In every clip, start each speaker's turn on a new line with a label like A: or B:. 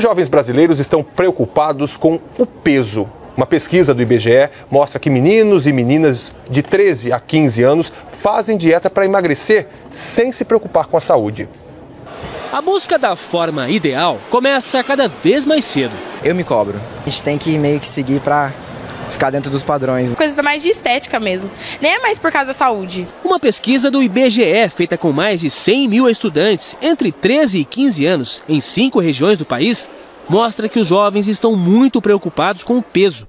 A: Os jovens brasileiros estão preocupados com o peso. Uma pesquisa do IBGE mostra que meninos e meninas de 13 a 15 anos fazem dieta para emagrecer sem se preocupar com a saúde.
B: A busca da forma ideal começa cada vez mais cedo.
C: Eu me cobro. A gente tem que meio que seguir para ficar dentro dos padrões.
D: Coisa mais de estética mesmo, nem é mais por causa da saúde.
B: Uma pesquisa do IBGE, feita com mais de 100 mil estudantes entre 13 e 15 anos em 5 regiões do país, mostra que os jovens estão muito preocupados com o peso.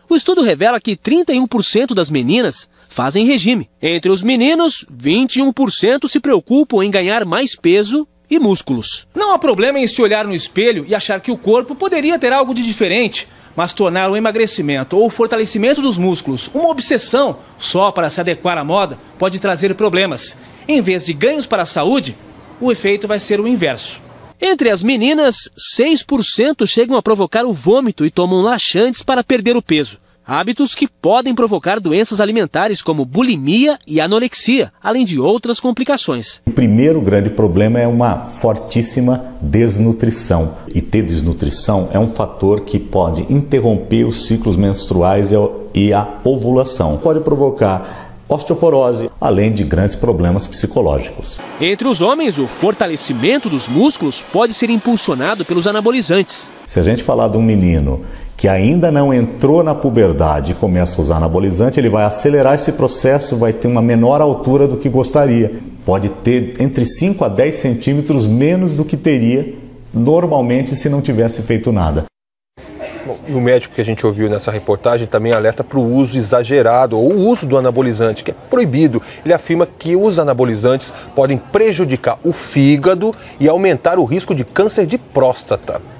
B: O estudo revela que 31% das meninas fazem regime. Entre os meninos, 21% se preocupam em ganhar mais peso e músculos.
E: Não há problema em se olhar no espelho e achar que o corpo poderia ter algo de diferente, mas tornar o emagrecimento ou o fortalecimento dos músculos uma obsessão só para se adequar à moda pode trazer problemas. Em vez de ganhos para a saúde, o efeito vai ser o inverso.
B: Entre as meninas, 6% chegam a provocar o vômito e tomam laxantes para perder o peso. Hábitos que podem provocar doenças alimentares como bulimia e anorexia, além de outras complicações.
F: O primeiro grande problema é uma fortíssima desnutrição. E ter desnutrição é um fator que pode interromper os ciclos menstruais e a ovulação. Pode provocar osteoporose, além de grandes problemas psicológicos.
B: Entre os homens, o fortalecimento dos músculos pode ser impulsionado pelos anabolizantes.
F: Se a gente falar de um menino que ainda não entrou na puberdade e começa a usar anabolizante, ele vai acelerar esse processo, vai ter uma menor altura do que gostaria. Pode ter entre 5 a 10 centímetros menos do que teria normalmente se não tivesse feito nada.
A: Bom, e o médico que a gente ouviu nessa reportagem também alerta para o uso exagerado ou o uso do anabolizante, que é proibido. Ele afirma que os anabolizantes podem prejudicar o fígado e aumentar o risco de câncer de próstata.